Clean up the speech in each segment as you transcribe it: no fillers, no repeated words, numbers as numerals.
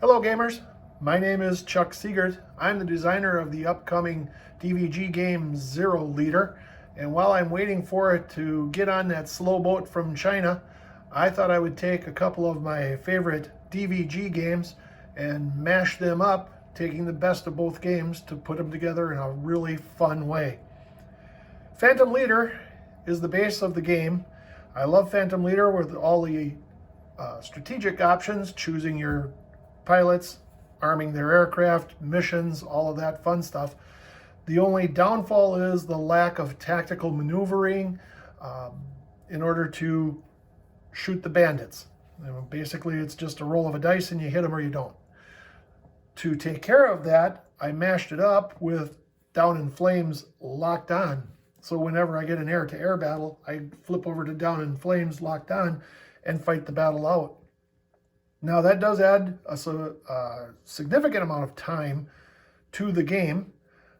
Hello gamers, my name is Chuck Siegert. I'm the designer of the upcoming DVG game Zero Leader, and while I'm waiting for it to get on that slow boat from China, I thought I would take a couple of my favorite DVG games and mash them up, taking the best of both games to put them together in a really fun way. Phantom Leader is the base of the game. I love Phantom Leader with all the strategic options, choosing your pilots, arming their aircraft, missions, all of that fun stuff. The only downfall is the lack of tactical maneuvering in order to shoot the bandits. Basically, it's just a roll of a dice and you hit them or you don't. To take care of that, I mashed it up with Down in Flames locked on. So whenever I get an air-to-air battle, I flip over to Down in Flames locked on and fight the battle out. Now that does add a significant amount of time to the game.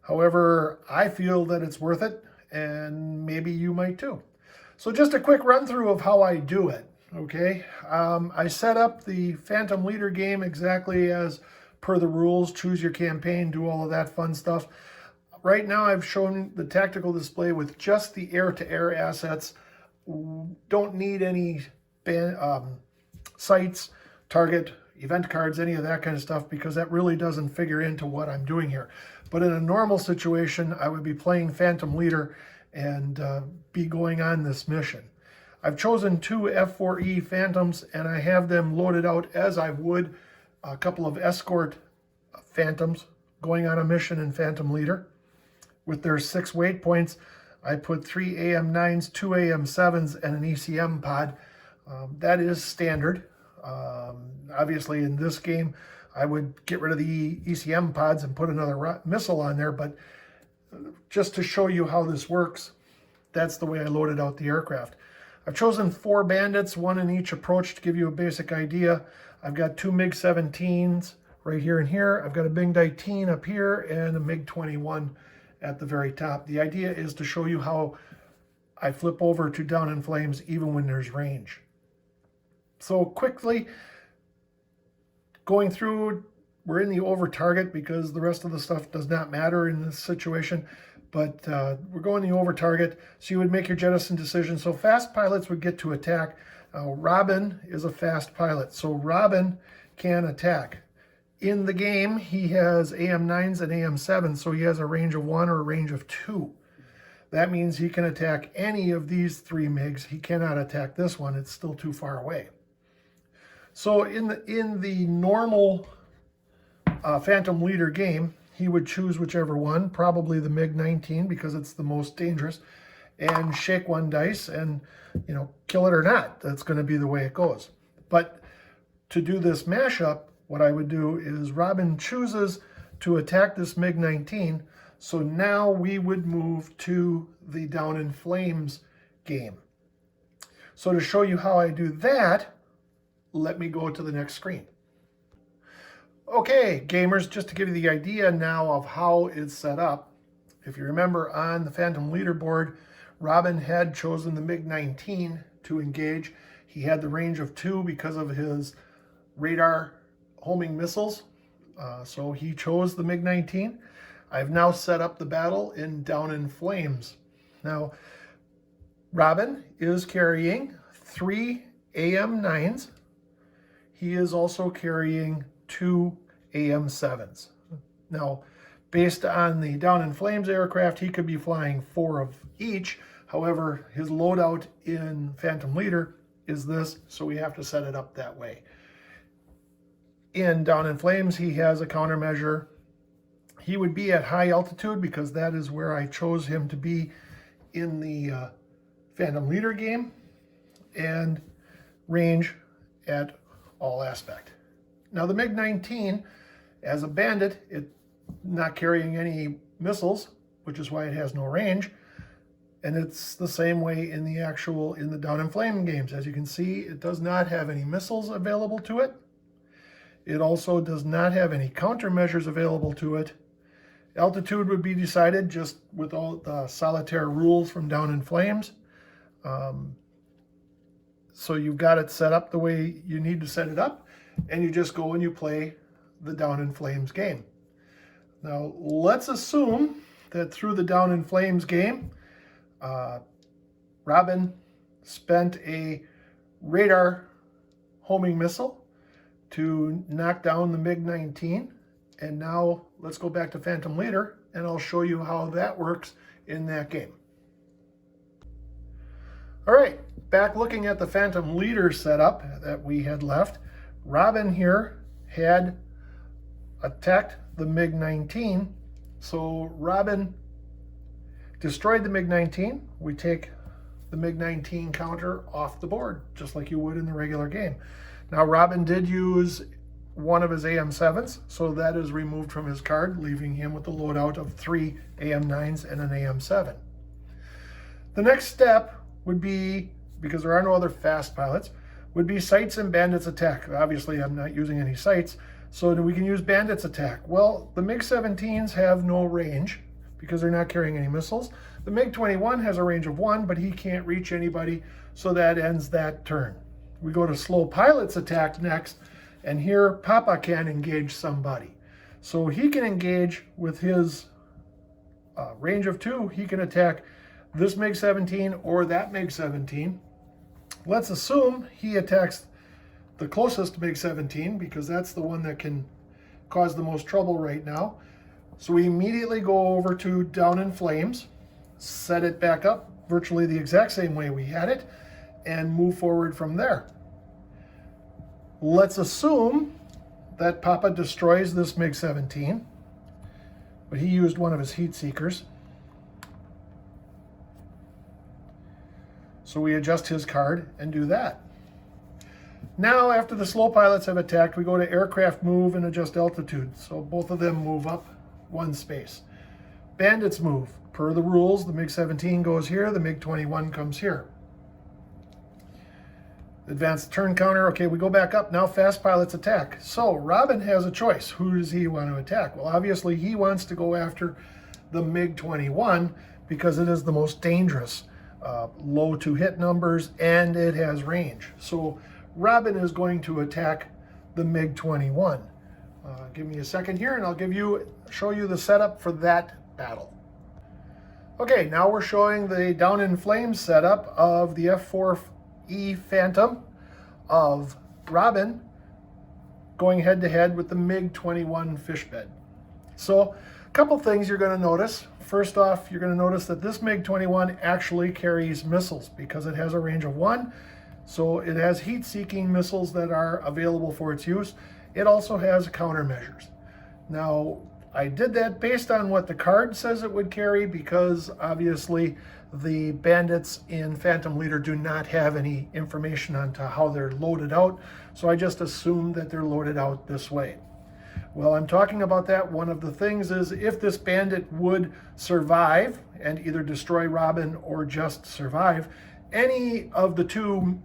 However, I feel that it's worth it, and maybe you might too. So just a quick run through of how I do it, okay? I set up the Phantom Leader game exactly as per the rules, choose your campaign, do all of that fun stuff. Right now I've shown the tactical display with just the air-to-air assets. Don't need any sights, target, event cards, any of that kind of stuff, because that really doesn't figure into what I'm doing here. But in a normal situation, I would be playing Phantom Leader and be going on this mission. I've chosen two F4E Phantoms, and I have them loaded out as I would a couple of escort Phantoms going on a mission in Phantom Leader. With their 6 weight points, I put 3 AM9s, 2 AM7s, and an ECM pod. That is standard. Obviously in this game, I would get rid of the ECM pods and put another missile on there, but just to show you how this works, that's the way I loaded out the aircraft. I've chosen 4 bandits, 1 in each approach to give you a basic idea. I've got 2 MiG-17s right here and here. I've got a MiG-19 up here and a MiG-21 at the very top. The idea is to show you how I flip over to Down in Flames even when there's range. So quickly going through, we're in the over target because the rest of the stuff does not matter in this situation, but we're going the over target. So you would make your jettison decision. So fast pilots would get to attack. Robin is a fast pilot, so Robin can attack. In the game, he has AM9s and AM7s, so he has a range of 1 or a range of 2. That means he can attack any of these 3 MiGs. He cannot attack this one. It's still too far away. So in the normal Phantom Leader game, he would choose whichever one, probably the MiG-19 because it's the most dangerous, and shake 1 dice and, kill it or not. That's going to be the way it goes. But to do this mashup, what I would do is Robin chooses to attack this MiG-19, so now we would move to the Down in Flames game. So to show you how I do that, let me go to the next screen. Okay, gamers, just to give you the idea now of how it's set up, if you remember on the Phantom Leaderboard, Robin had chosen the MiG-19 to engage. He had the range of 2 because of his radar homing missiles, so he chose the MiG-19. I've now set up the battle in Down in Flames. Now, Robin is carrying 3 AM9s. He is also carrying 2 AM7s. Now, based on the Down in Flames aircraft, he could be flying 4 of each. However, his loadout in Phantom Leader is this, so we have to set it up that way. In Down in Flames, he has a countermeasure. He would be at high altitude because that is where I chose him to be in the Phantom Leader game, and range at all aspect. Now the MiG-19, as a bandit, it's not carrying any missiles, which is why it has no range. And it's the same way in the Down in Flame games. As you can see, it does not have any missiles available to it. It also does not have any countermeasures available to it. Altitude would be decided just with all the solitaire rules from Down in Flames. So you've got it set up the way you need to set it up, and you just go and you play the Down in Flames game. Now, let's assume that through the Down in Flames game, Robin spent a radar homing missile to knock down the MiG-19. And now let's go back to Phantom Leader and I'll show you how that works in that game. All right, back looking at the Phantom Leader setup that we had left. Robin here had attacked the MiG-19. So Robin destroyed the MiG-19. We take the MiG-19 counter off the board, just like you would in the regular game. Now Robin did use one of his AM7s, so that is removed from his card, leaving him with the loadout of 3 AM9s and an AM7. The next step would be, because there are no other fast pilots, would be Sights and Bandits attack. Obviously, I'm not using any sights, so we can use Bandits attack. Well, the MiG-17s have no range because they're not carrying any missiles. The MiG-21 has a range of 1, but he can't reach anybody, so that ends that turn. We go to Slow Pilots attack next, and here Papa can engage somebody. So he can engage with his range of 2. He can attack this MiG-17 or that MiG-17. Let's assume he attacks the closest MiG-17 because that's the one that can cause the most trouble right now. So we immediately go over to Down in Flames, set it back up virtually the exact same way we had it, and move forward from there. Let's assume that Papa destroys this MiG-17, but he used one of his heat seekers. So we adjust his card and do that. Now, after the slow pilots have attacked, we go to aircraft move and adjust altitude. So both of them move up 1 space. Bandits move. Per the rules, the MiG-17 goes here, the MiG-21 comes here. Advanced turn counter, okay, we go back up. Now fast pilots attack. So Robin has a choice. Who does he want to attack? Well, obviously he wants to go after the MiG-21 because it is the most dangerous. Low to hit numbers, and it has range. So Robin is going to attack the MiG-21. Give me a second here and I'll show you the setup for that battle. Okay, now we're showing the Down in Flames setup of the F4E Phantom of Robin going head to head with the MiG-21 Fishbed. So a couple things you're going to notice. First off, you're going to notice that this MiG-21 actually carries missiles because it has a range of 1. So it has heat-seeking missiles that are available for its use. It also has countermeasures. Now, I did that based on what the card says it would carry because obviously the bandits in Phantom Leader do not have any information on to how they're loaded out. So I just assumed that they're loaded out this way. Well, I'm talking about that. One of the things is if this bandit would survive and either destroy Robin or just survive, any of the 2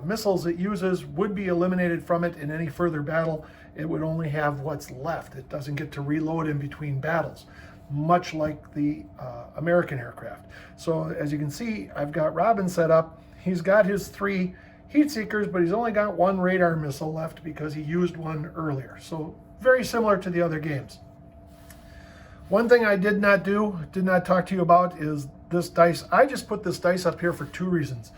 missiles it uses would be eliminated from it in any further battle. It would only have what's left. It doesn't get to reload in between battles, much like the American aircraft. So as you can see, I've got Robin set up. He's got his 3 heat seekers, but he's only got 1 radar missile left because he used one earlier. So very similar to the other games. One thing I did not talk to you about is this dice. I just put this dice up here for 2 reasons.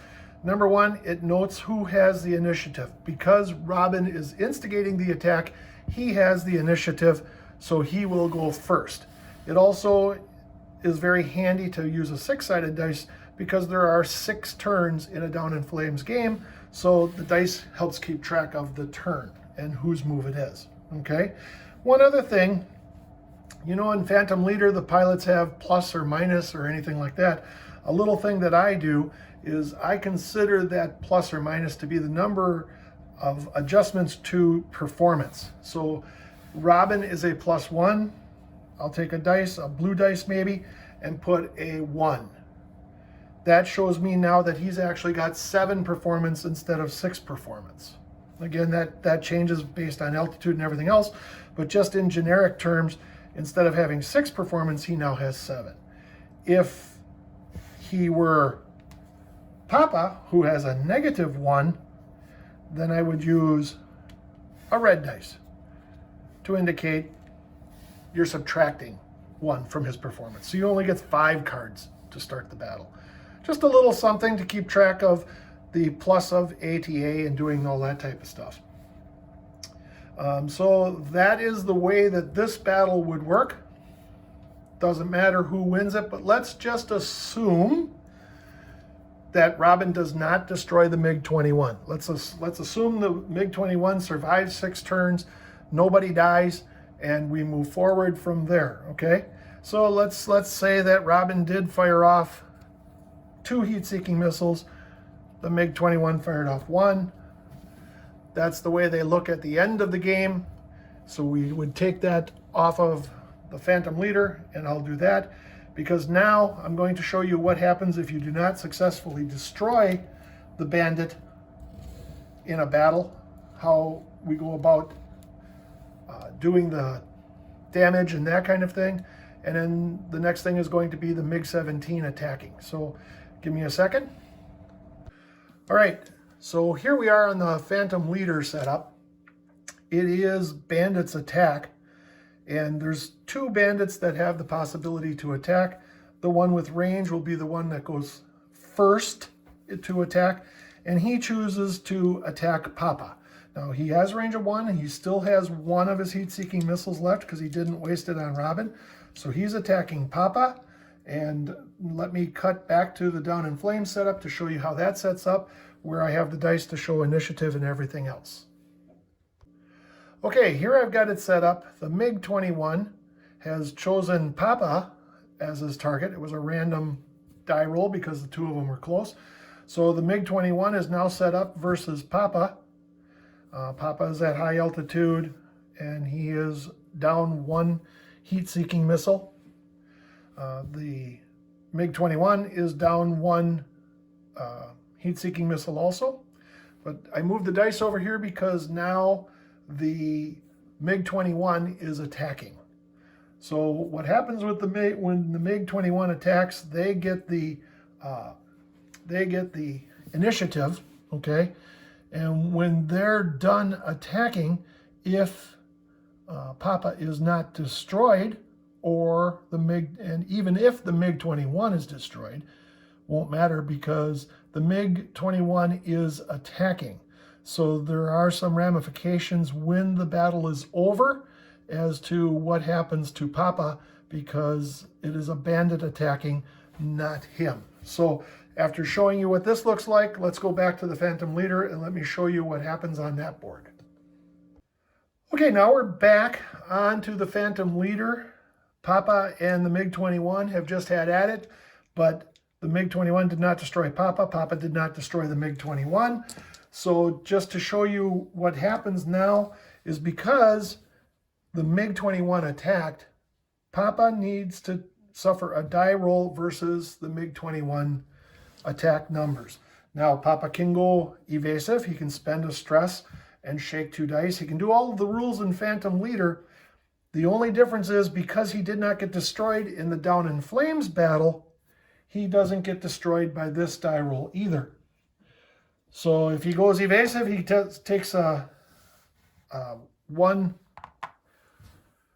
Number 1, it notes who has the initiative. Because Robin is instigating the attack, he has the initiative, so he will go first. It also is very handy to use a 6-sided dice because there are 6 turns in a Down in Flames game, so the dice helps keep track of the turn and whose move it is. Okay. One other thing, you know, in Phantom Leader, the pilots have plus or minus or anything like that. A little thing that I do is I consider that plus or minus to be the number of adjustments to performance. So Robin is a +1. I'll take a dice, a blue dice maybe, and put a 1. That shows me now that he's actually got 7 performance instead of 6 performance. Again, that changes based on altitude and everything else, but just in generic terms, instead of having 6 performance, he now has 7. If he were Papa, who has a -1, then I would use a red dice. to indicate you're subtracting 1 from his performance. So you only get 5 cards to start the battle. Just a little something to keep track of the plus of ATA and doing all that type of stuff. So that is the way that this battle would work. Doesn't matter who wins it, but let's just assume that Robin does not destroy the MiG-21. Let's assume the MiG-21 survives 6 turns, nobody dies, and we move forward from there, okay? So let's say that Robin did fire off 2 heat-seeking missiles. The MiG-21 fired off 1. That's the way they look at the end of the game. So we would take that off of the Phantom Leader, and I'll do that because now I'm going to show you what happens if you do not successfully destroy the bandit in a battle, how we go about doing the damage and that kind of thing. And then the next thing is going to be the MiG-17 attacking. So give me a second. All right, so here we are on the Phantom Leader setup. It is bandits attack, and there's 2 bandits that have the possibility to attack. The one with range will be the one that goes first to attack, and he chooses to attack Papa. Now he has range of 1, and he still has 1 of his heat-seeking missiles left because he didn't waste it on Robin. So he's attacking Papa. And let me cut back to the Down in Flames setup to show you how that sets up, where I have the dice to show initiative and everything else. Okay, here I've got it set up. The MiG-21 has chosen Papa as his target. It was a random die roll because the 2 of them were close. So the MiG-21 is now set up versus Papa. Papa is at high altitude, and he is down 1 heat-seeking missile. The MiG-21 is down 1 heat-seeking missile also. But I moved the dice over here because now the MiG-21 is attacking. So what happens with the when the MiG-21 attacks, they get the initiative, okay? And when they're done attacking, if Papa is not destroyed, or the MiG, and even if the MiG-21 is destroyed, won't matter because the MiG-21 is attacking. So there are some ramifications when the battle is over as to what happens to Papa because it is a bandit attacking, not him. So after showing you what this looks like, let's go back to the Phantom Leader and let me show you what happens on that board. Okay, now we're back onto the Phantom Leader. Papa and the MiG-21 have just had at it, but the MiG-21 did not destroy Papa. Papa did not destroy the MiG-21. So just to show you what happens now is because the MiG-21 attacked, Papa needs to suffer a die roll versus the MiG-21 attack numbers. Now, Papa can go evasive. He can spend a stress and shake 2 dice. He can do all of the rules in Phantom Leader. The only difference is because he did not get destroyed in the Down in Flames battle, he doesn't get destroyed by this die roll either. So if he goes evasive, he takes a 1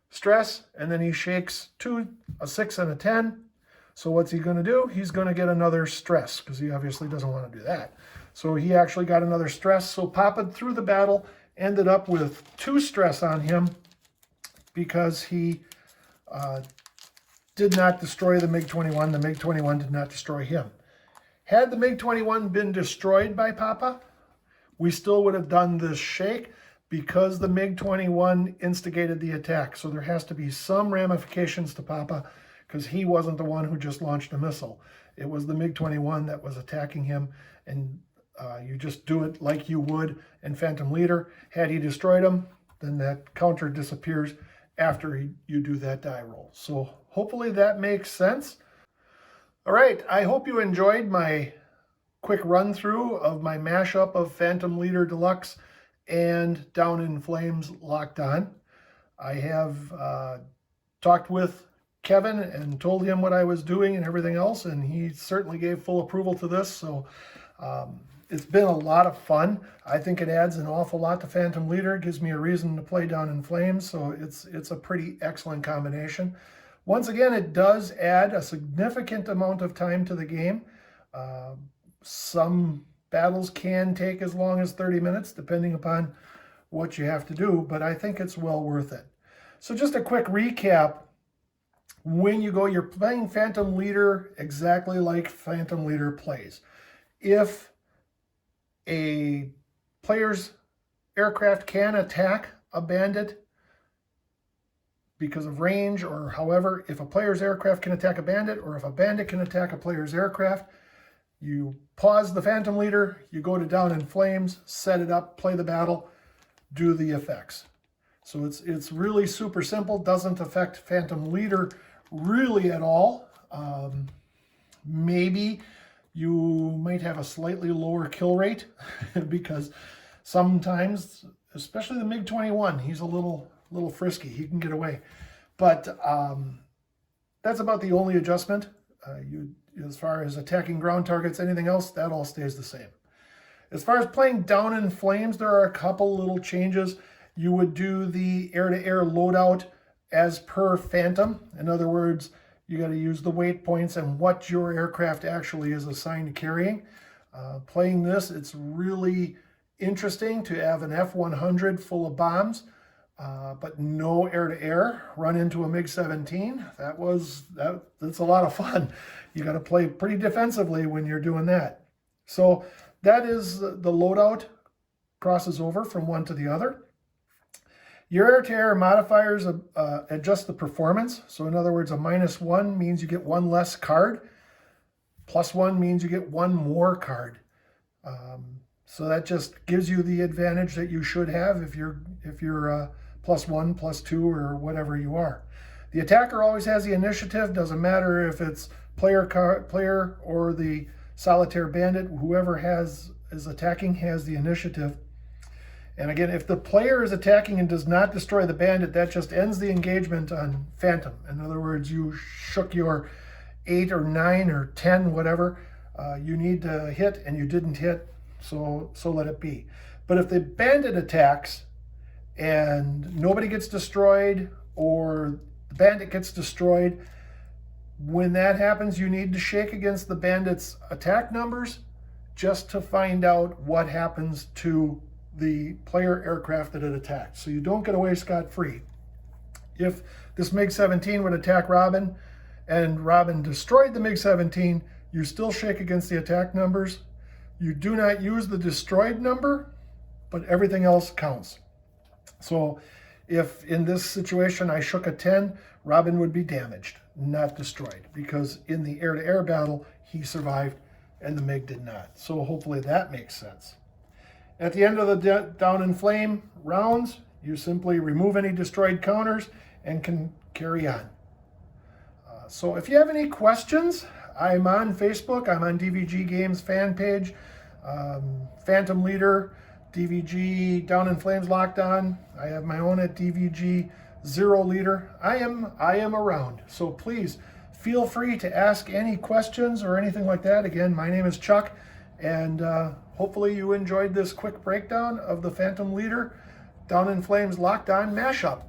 stress, and then he shakes 2, a 6 and a 10. So what's he going to do? He's going to get another stress because he obviously doesn't want to do that. So he actually got another stress. So Papa through the battle ended up with 2 stress on him because he did not destroy the MiG-21. The MiG-21 did not destroy him. Had the MiG-21 been destroyed by Papa, we still would have done this shake because the MiG-21 instigated the attack. So there has to be some ramifications to Papa because he wasn't the one who just launched a missile. It was the MiG-21 that was attacking him, and you just do it like you would in Phantom Leader. Had he destroyed him, then that counter disappears after you do that die roll. So hopefully that makes sense. All right, I hope you enjoyed my quick run through of my mashup of Phantom Leader Deluxe and Down in Flames Locked On. I have talked with Kevin and told him what I was doing and everything else, and he certainly gave full approval to this. So it's been a lot of fun. I think it adds an awful lot to Phantom Leader. It gives me a reason to play Down in Flames, so it's a pretty excellent combination. Once again, it does add a significant amount of time to the game. Some battles can take as long as 30 minutes, depending upon what you have to do, but I think it's well worth it. So just a quick recap. When you go, you're playing Phantom Leader exactly like Phantom Leader plays. If a player's aircraft can attack a bandit because of range, or however, if a player's aircraft can attack a bandit, or if a bandit can attack a player's aircraft, you pause the Phantom Leader, you go to Down in Flames, set it up, play the battle, do the effects. So it's really super simple, doesn't affect Phantom Leader really at all. Maybe you might have a slightly lower kill rate because sometimes, especially the MiG-21, he's a little frisky. He can get away. But that's about the only adjustment. As far as attacking ground targets, anything else, that all stays the same. As far as playing Down in Flames, there are a couple little changes. You would do the air-to-air loadout as per Phantom. In other words, you got to use the weight points and what your aircraft actually is assigned to carrying. Playing this, it's really interesting to have an F-100 full of bombs, but no air-to-air. Run into a MiG-17. That's a lot of fun. You got to play pretty defensively when you're doing that. So that is the loadout, crosses over from one to the other. Your air-to-air modifiers adjust the performance. So in other words, a -1 means you get one less card. +1 means you get one more card. So that just gives you the advantage that you should have if you're +1, +2, or whatever you are. The attacker always has the initiative. Doesn't matter if it's player or the solitaire bandit. Whoever is attacking has the initiative. And again, if the player is attacking and does not destroy the bandit, that just ends the engagement on Phantom. In other words, you shook your 8 or 9 or 10, whatever you need to hit, and you didn't hit, so let it be. But if the bandit attacks and nobody gets destroyed, or the bandit gets destroyed, when that happens, you need to shake against the bandit's attack numbers just to find out what happens to the player aircraft that it attacked. So you don't get away scot-free. If this MiG-17 would attack Robin and Robin destroyed the MiG-17, you still shake against the attack numbers. You do not use the destroyed number, but everything else counts. So if in this situation I shook a 10, Robin would be damaged, not destroyed, because in the air-to-air battle, he survived and the MiG did not. So hopefully that makes sense. At the end of the Down in Flame rounds, you simply remove any destroyed counters and can carry on. So if you have any questions, I'm on Facebook. I'm on DVG Games fan page, Phantom Leader, DVG Down in Flames Locked On. I have my own at DVG Zero Leader. I am around. So please feel free to ask any questions or anything like that. Again, my name is Chuck, and hopefully you enjoyed this quick breakdown of the Phantom Leader Down in Flames Locked On mashup.